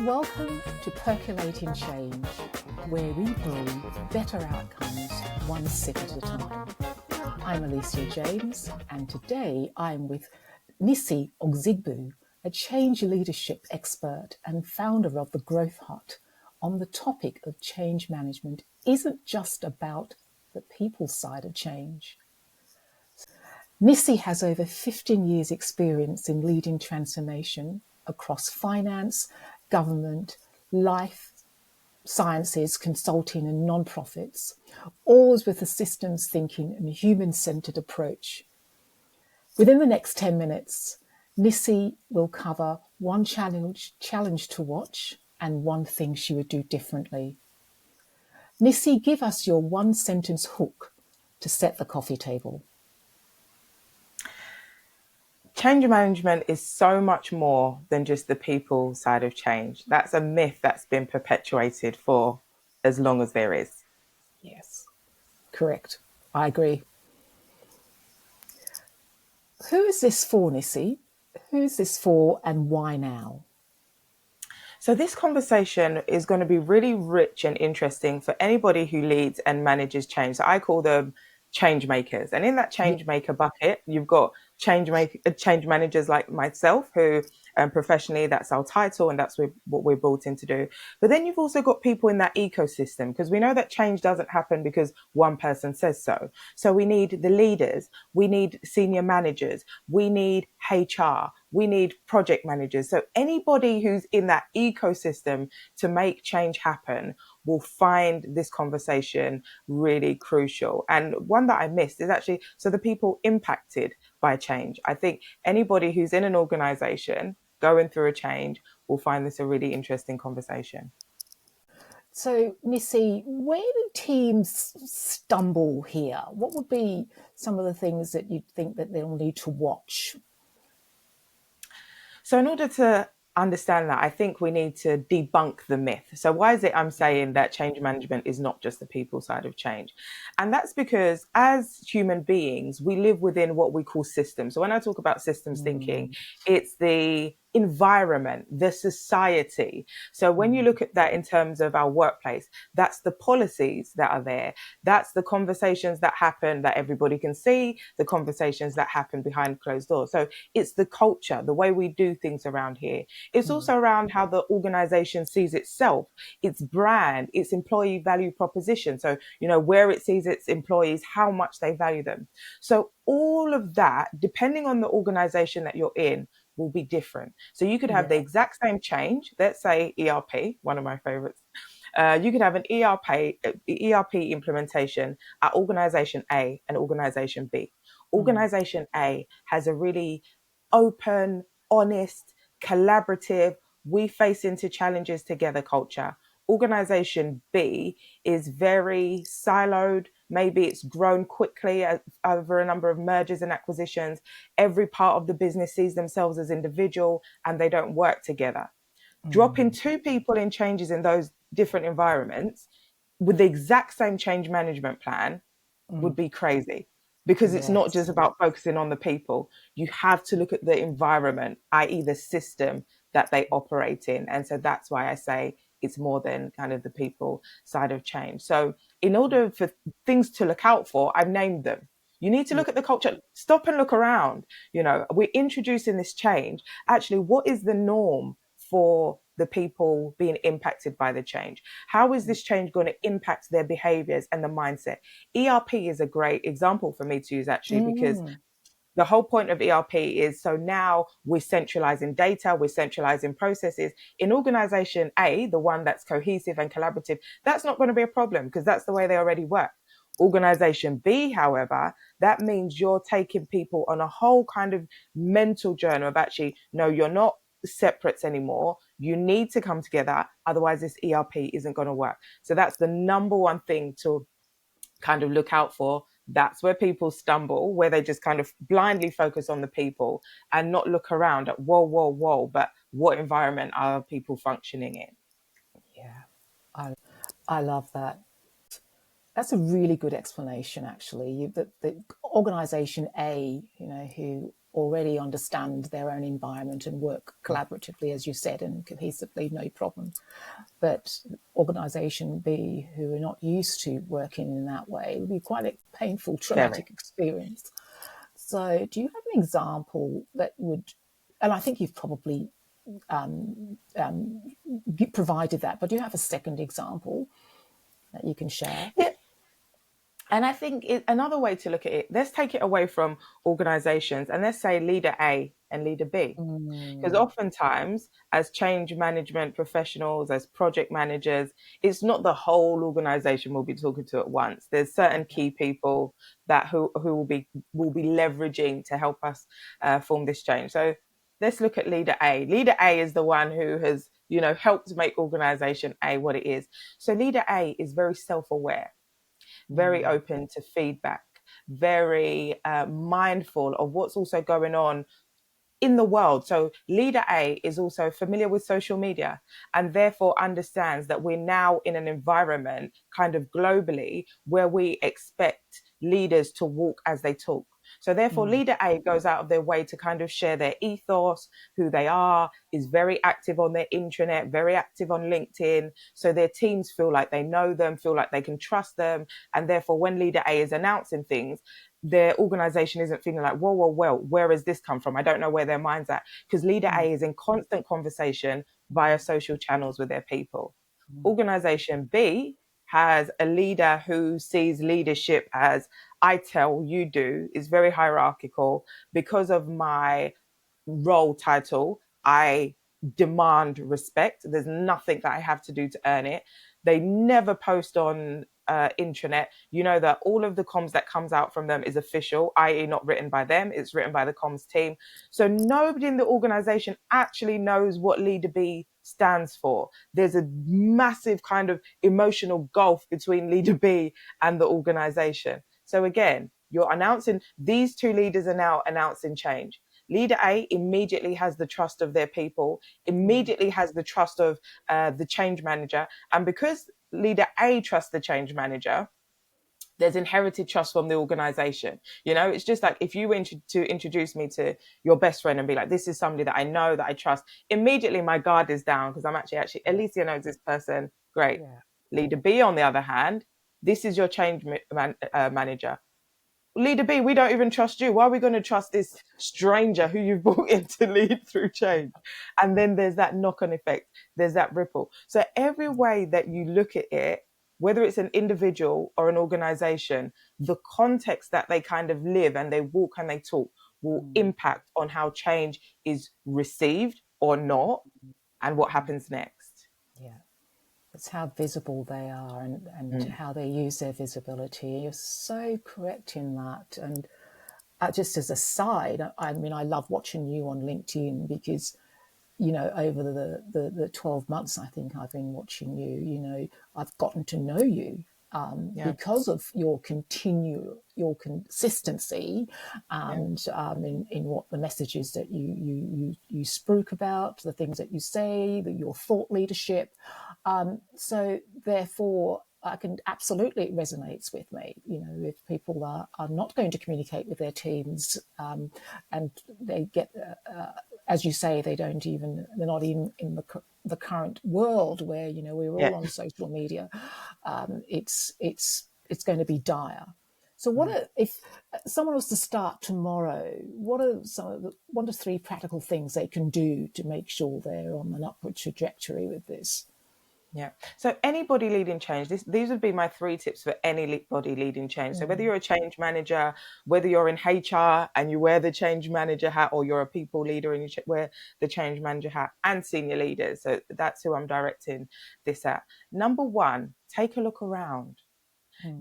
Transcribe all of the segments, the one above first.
Welcome to Percolating Change, where we brew better outcomes one sip at a time. I'm Alicia James, and today I'm with Nissi Ozigbu, a change leadership expert and founder of the Growth Hut, on the topic of change management isn't just about the people side of change. Nisi has over 15 years' experience in leading transformation across finance, government, life sciences, consulting, and non-profits, always with a systems thinking and human-centered approach. Within the next 10 minutes, Nisi will cover one challenge to watch and one thing she would do differently. Nisi, give us your one-sentence hook to set the coffee table. Change management is so much more than just the people side of change. That's a myth that's been perpetuated for as long as there is. Yes, correct. I agree. Who is this for, Nissi? Who is this for and why now? So this conversation is going to be really rich and interesting for anybody who leads and manages change. So I call them change makers. And in that change maker bucket, you've got change managers like myself who professionally, that's our title and that's what we're brought in to do. But then you've also got people in that ecosystem, because we know that change doesn't happen because one person says so. So we need the leaders, we need senior managers, we need HR, we need project managers. So anybody who's in that ecosystem to make change happen will find this conversation really crucial. And one that I missed is actually, so the people impacted by change. I think anybody who's in an organization going through a change will find this a really interesting conversation. So, Nissi, where do teams stumble here? What would be some of the things that you'd think that they'll need to watch? So in order to understand that, I think we need to debunk the myth. So why is it I'm saying that change management is not just the people side of change? And that's because as human beings, we live within what we call systems. So when I talk about systems thinking, it's the environment, the society. So when you look at that in terms of our workplace, that's the policies that are there. That's the conversations that happen that everybody can see, the conversations that happen behind closed doors. So it's the culture, the way we do things around here. It's also around how the organization sees itself, its brand, its employee value proposition. So, where it sees its employees, how much they value them. So all of that, depending on the organization that you're in, will be different. So you could have the exact same change, let's say ERP, one of my favorites. You could have an ERP implementation at organization A and organization B. Organization A has a really open, honest, collaborative, we face into challenges together culture. Organization B is very siloed. Maybe it's grown quickly over a number of mergers and acquisitions. Every part of the business sees themselves as individual and they don't work together. Dropping two people in changes in those different environments with the exact same change management plan would be crazy, because it's not just about focusing on the people. You have to look at the environment, i.e. the system that they operate in. And so that's why I say it's more than kind of the people side of change. So in order for things to look out for, I've named them. You need to look at the culture, stop and look around. We're introducing this change. Actually, what is the norm for the people being impacted by the change? How is this change going to impact their behaviors and the mindset? ERP is a great example for me to use, actually, because the whole point of ERP is, so now we're centralizing data, we're centralizing processes. In organization A, the one that's cohesive and collaborative, that's not going to be a problem because that's the way they already work. Organization B, however, that means you're taking people on a whole kind of mental journey of actually, no, you're not separates anymore. You need to come together. Otherwise, this ERP isn't going to work. So that's the number one thing to kind of look out for. That's where people stumble, where they just kind of blindly focus on the people and not look around at whoa, but what environment are people functioning in? Yeah, I love that. That's a really good explanation, actually. The organisation A, who already understand their own environment and work collaboratively, as you said, and cohesively, no problem. But organisation B, who are not used to working in that way, it would be quite a painful, traumatic experience. So, do you have an example that would, and I think you've probably provided that, but do you have a second example that you can share? Yeah. And I think another way to look at it, let's take it away from organizations and let's say leader A and leader B. Because oftentimes, as change management professionals, as project managers, it's not the whole organization we'll be talking to at once. There's certain key people that who will be leveraging to help us form this change. So let's look at leader A. Leader A is the one who has, helped make organization A what it is. So leader A is very self-aware, very open to feedback, very mindful of what's also going on in the world. So leader A is also familiar with social media and therefore understands that we're now in an environment kind of globally where we expect leaders to walk as they talk. So therefore, leader A goes out of their way to kind of share their ethos, who they are, is very active on their intranet, very active on LinkedIn. So their teams feel like they know them, feel like they can trust them. And therefore, when leader A is announcing things, their organization isn't feeling like, whoa, where has this come from? I don't know where their mind's at. Because leader A is in constant conversation via social channels with their people. Organization B has a leader who sees leadership as I tell, you do, is very hierarchical. Because of my role title, I demand respect. There's nothing that I have to do to earn it. They never post on intranet. You know that all of the comms that comes out from them is official, i.e. not written by them, it's written by the comms team. So nobody in the organization actually knows what leader B stands for. There's a massive kind of emotional gulf between leader B and the organization. So again, you're announcing, these two leaders are now announcing change. Leader A immediately has the trust of their people, immediately has the trust of the change manager. And because leader A trusts the change manager, there's inherited trust from the organization. It's just like if you were to introduce me to your best friend and be like, this is somebody that I know, that I trust, immediately my guard is down because I'm actually, Alicia knows this person. Great. Yeah. Leader B, on the other hand, this is your change manager. Leader B, we don't even trust you. Why are we going to trust this stranger who you've brought in to lead through change? And then there's that knock-on effect. There's that ripple. So every way that you look at it, whether it's an individual or an organization, the context that they kind of live and they walk and they talk will impact on how change is received or not and what happens next. Yeah. It's how visible they are and how they use their visibility. You're so correct in that. And just as a side, I mean, I love watching you on LinkedIn because, over the 12 months I think I've been watching you, I've gotten to know you because of your consistency and in what the messages that you spoke about, the things that you say, your thought leadership. So therefore, I can absolutely, it resonates with me. If people are not going to communicate with their teams and they get, as you say, they're not even in the current world where, we're all on social media, it's going to be dire. So if someone was to start tomorrow, what are 1 to 3 practical things they can do to make sure they're on an upward trajectory with this? Yeah. So anybody leading change, these would be my 3 tips for anybody leading change. So whether you're a change manager, whether you're in HR and you wear the change manager hat, or you're a people leader and you wear the change manager hat, and senior leaders. So that's who I'm directing this at. Number 1, take a look around.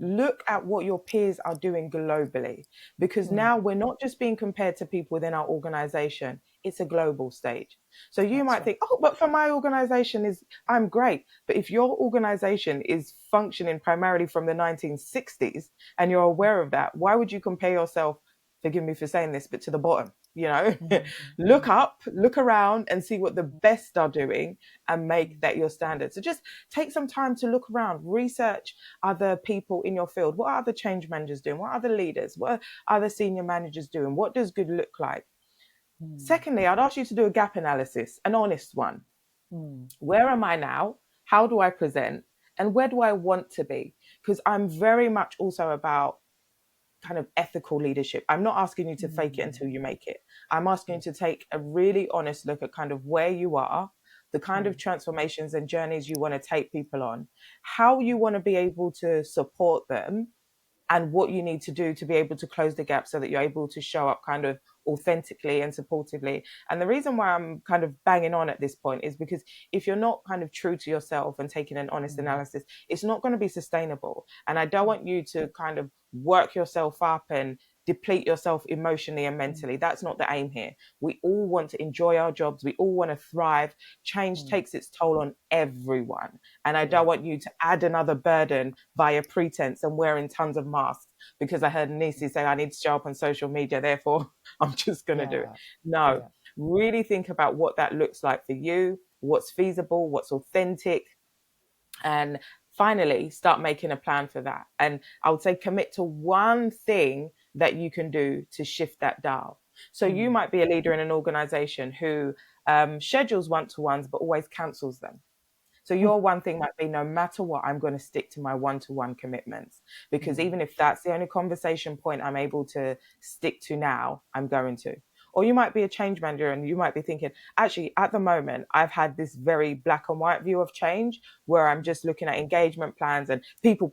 Look at what your peers are doing globally, because now we're not just being compared to people within our organization. It's a global stage. So you might think, oh, but for my organization I'm great. But if your organization is functioning primarily from the 1960s and you're aware of that, why would you compare yourself forgive me for saying this, but to the bottom, you know, Mm. look up, look around and see what the best are doing and make that your standard. So just take some time to look around, research other people in your field. What are other change managers doing? What are other leaders? What are other senior managers doing? What does good look like? Secondly, I'd ask you to do a gap analysis, an honest one. Where am I now? How do I present? And where do I want to be? Because I'm very much also about kind of ethical leadership. I'm not asking you to fake it until you make it. I'm asking you to take a really honest look at kind of where you are, the kind of transformations and journeys you want to take people on, how you want to be able to support them, and what you need to do to be able to close the gap so that you're able to show up kind of authentically and supportively. And the reason why I'm kind of banging on at this point is because if you're not kind of true to yourself and taking an honest analysis, it's not going to be sustainable. And I don't want you to kind of work yourself up and deplete yourself emotionally and mentally. That's not the aim here. We all want to enjoy our jobs. We all want to thrive. Change takes its toll on everyone. And I don't want you to add another burden via pretense and wearing tons of masks because I heard Nisi say, I need to show up on social media, therefore I'm just going to do it. No, really think about what that looks like for you, what's feasible, what's authentic. And finally, start making a plan for that. And I would say commit to one thing that you can do to shift that dial. So you might be a leader in an organization who schedules one-to-ones, but always cancels them. So your one thing might be, no matter what, I'm going to stick to my one-to-one commitments, because even if that's the only conversation point I'm able to stick to now, I'm going to. Or you might be a change manager and you might be thinking, actually, at the moment, I've had this very black and white view of change where I'm just looking at engagement plans and people.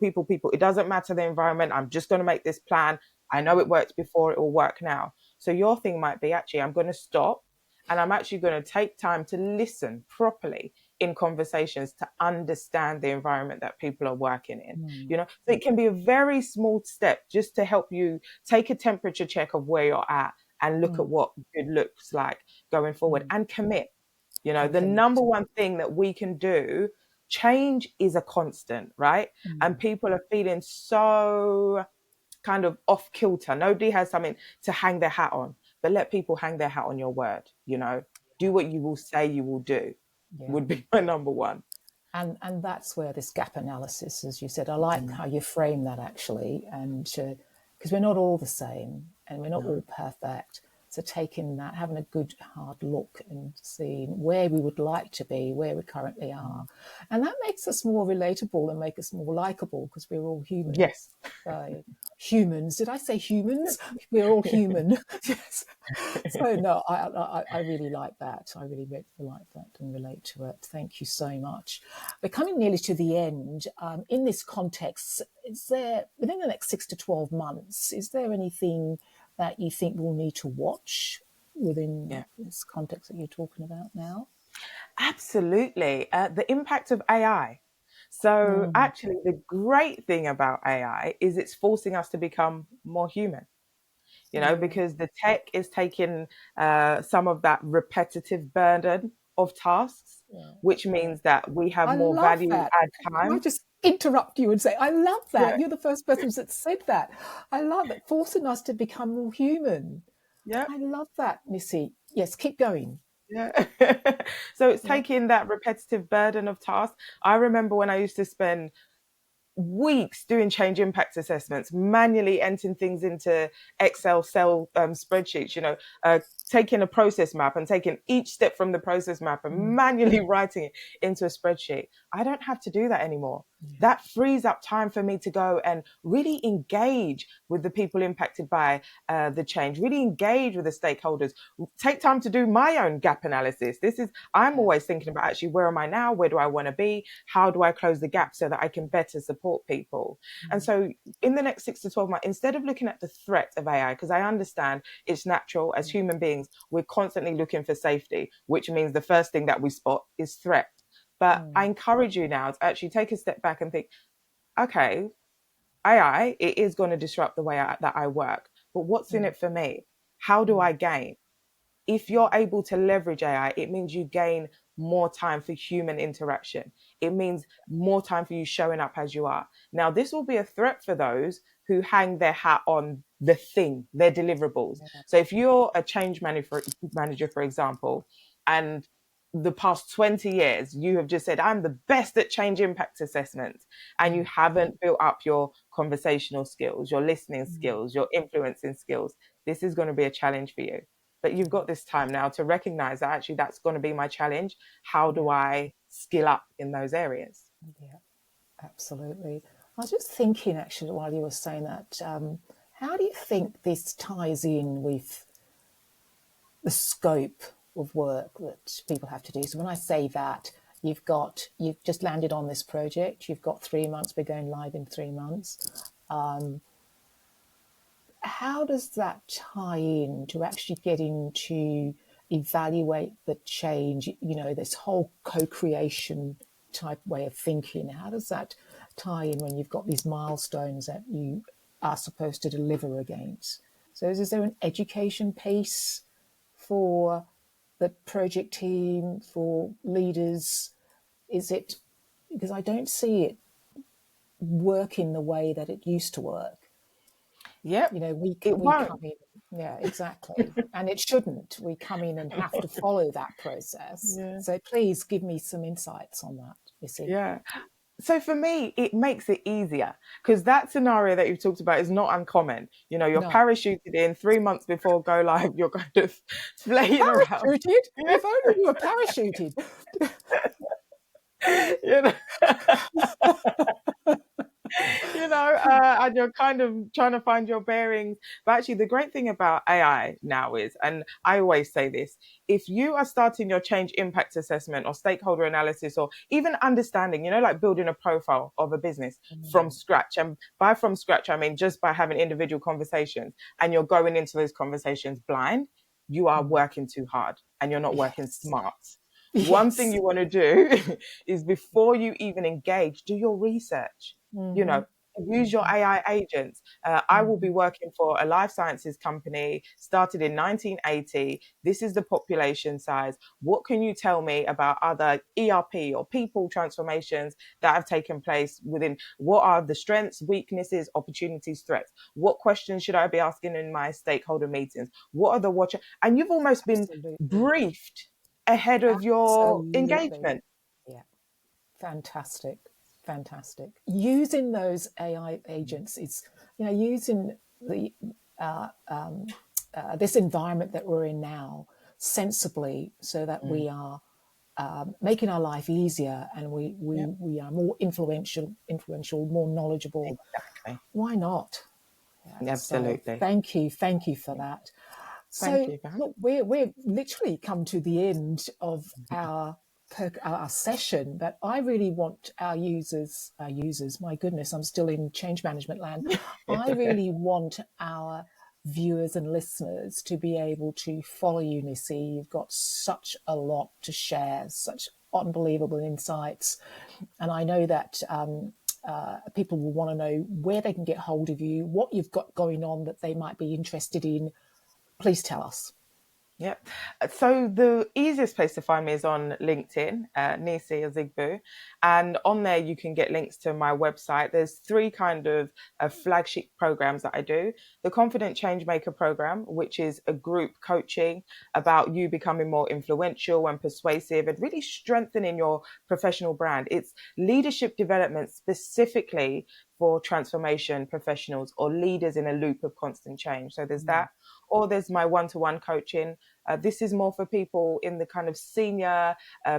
It doesn't matter the environment. I'm just going to make this plan. I know it worked before, it will work now. So your thing might be, actually, I'm going to stop and I'm actually going to take time to listen properly in conversations to understand the environment that people are working in. You know, so it can be a very small step just to help you take a temperature check of where you're at and look at what good looks like going forward and commit. You know, the number one thing that we can do, change is a constant, right? And people are feeling so kind of off kilter. Nobody has something to hang their hat on, but let people hang their hat on your word. You know, do what you will say you will do would be my number one. And that's where this gap analysis, as you said, I like how you frame that actually, and because we're not all the same and we're not all perfect. So taking that, having a good hard look and seeing where we would like to be, where we currently are. And that makes us more relatable and make us more likable because we're all human. Yes. So, humans. Did I say humans? We're all human. Yes. So no, I really like that. I really like that and relate to it. Thank you so much. We're coming nearly to the end. In this context, is there, within the next 6 to 12 months, is there anything that you think we'll need to watch within this context that you're talking about now? Absolutely. The impact of AI. So actually, the great thing about AI is it's forcing us to become more human, you know, because the tech is taking some of that repetitive burden of tasks, which means that we have more value add time. Can I just interrupt you and say, I love that. You're the first person that said that. I love it. Forcing us to become more human. Yeah. I love that, Nissi. Yes, keep going. Yeah. So it's taking that repetitive burden of tasks. I remember when I used to spend weeks doing change impact assessments, manually entering things into Excel cell spreadsheets, you know, taking a process map and taking each step from the process map and manually writing it into a spreadsheet. I don't have to do that anymore. That frees up time for me to go and really engage with the people impacted by the change, really engage with the stakeholders, take time to do my own gap analysis. I'm always thinking about actually, where am I now? Where do I want to be? How do I close the gap so that I can better support people? And so in the next 6 to 12 months, instead of looking at the threat of AI, because I understand it's natural as human beings, we're constantly looking for safety, which means the first thing that we spot is threat. But I encourage you now to actually take a step back and think, okay, AI, it is going to disrupt the way that I work, but what's in it for me? How do I gain? If you're able to leverage AI, it means you gain more time for human interaction. It means more time for you showing up as you are. Now, this will be a threat for those who hang their hat on the thing, their deliverables. Yeah. So if you're a change manager, for example, and the past 20 years, you have just said, I'm the best at change impact assessments, and you haven't built up your conversational skills, your listening skills, your influencing skills, this is going to be a challenge for you. But you've got this time now to recognize that actually that's going to be my challenge. How do I skill up in those areas? Yeah, absolutely. I was just thinking actually while you were saying that, how do you think this ties in with the scope of work that people have to do? So when I say that, you've just landed on this project, you've got 3 months, we're going live in 3 months. How does that tie in to actually getting to evaluate the change, this whole co-creation type way of thinking? How does that tie in when you've got these milestones that you are supposed to deliver against? So is there an education piece for the project team, for leaders? Is it, because I don't see it working the way that it used to work. Yep. We won't. come in, yeah, exactly, and it shouldn't. We come in and have to follow that process. Yeah. So please give me some insights on that, Nissi. Yeah. So for me, it makes it easier because that scenario that you've talked about is not uncommon. You're No. parachuted in 3 months before go live. You're kind of flaying around. Parachuted? If only you were parachuted. And you're kind of trying to find your bearings. But actually, the great thing about AI now is, and I always say this, if you are starting your change impact assessment or stakeholder analysis, or even understanding, like building a profile of a business from scratch. And by from scratch, I mean just by having individual conversations, and you're going into those conversations blind, you are working too hard and you're not working smart. One thing you want to do is before you even engage, do your research. Use your AI agents. I will be working for a life sciences company started in 1980. This is the population size. What can you tell me about other ERP or people transformations that have taken place within? What are the strengths, weaknesses, opportunities, threats? What questions should I be asking in my stakeholder meetings? What are the watch? And you've almost been briefed ahead of your engagement. Yeah, fantastic. Using those AI agents is, using the this environment that we're in now sensibly, so that we are making our life easier, and we are more influential, more knowledgeable. Exactly. Why not? Yeah, absolutely. So thank you for that. So look, we're literally come to the end of our session, but I really want our users, my goodness, I'm still in change management land. I really want our viewers and listeners to be able to follow you, Nissi. You've got such a lot to share, such unbelievable insights. And I know that people will want to know where they can get hold of you, what you've got going on that they might be interested in. Please tell us. Yep. So the easiest place to find me is on LinkedIn, Nissi Ozigbu. And on there, you can get links to my website. There's 3 kind of flagship programs that I do. The Confident Changemaker program, which is a group coaching about you becoming more influential and persuasive and really strengthening your professional brand. It's leadership development specifically for transformation professionals or leaders in a loop of constant change. So there's that. Or there's my one-to-one coaching. This is more for people in the kind of senior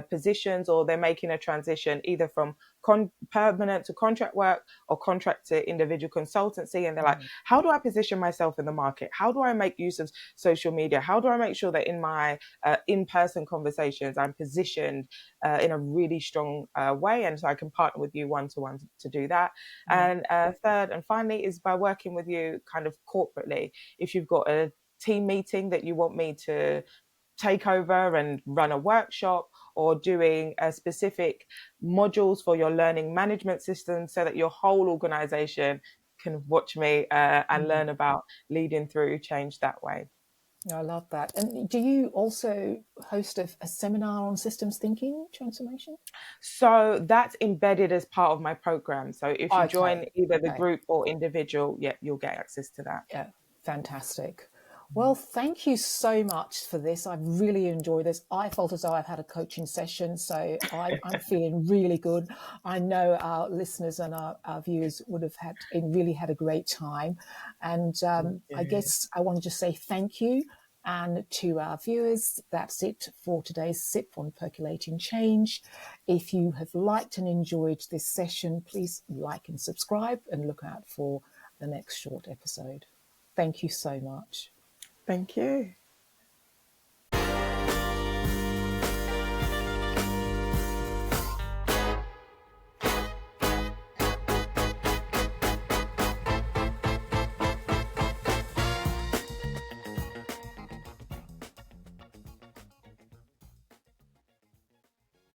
positions, or they're making a transition either from permanent to contract work or contract to individual consultancy. And they're like, how do I position myself in the market? How do I make use of social media? How do I make sure that in my in-person conversations, I'm positioned in a really strong way? And so I can partner with you one-to-one to do that. And third and finally is by working with you kind of corporately. If you've got a team meeting that you want me to take over and run a workshop, or doing specific modules for your learning management system so that your whole organization can watch me and learn about leading through change that way. I love that. And do you also host a seminar on systems thinking transformation? So that's embedded as part of my program. So if you join either the group or individual, you'll get access to that. Yeah. Fantastic. Well, thank you so much for this. I've really enjoyed this. I felt as though I've had a coaching session, so I'm feeling really good. I know our listeners and our viewers would have really had a great time. And I guess I want to just say thank you. And to our viewers, that's it for today's SIP on Percolating Change. If you have liked and enjoyed this session, please like and subscribe and look out for the next short episode. Thank you so much. Thank you.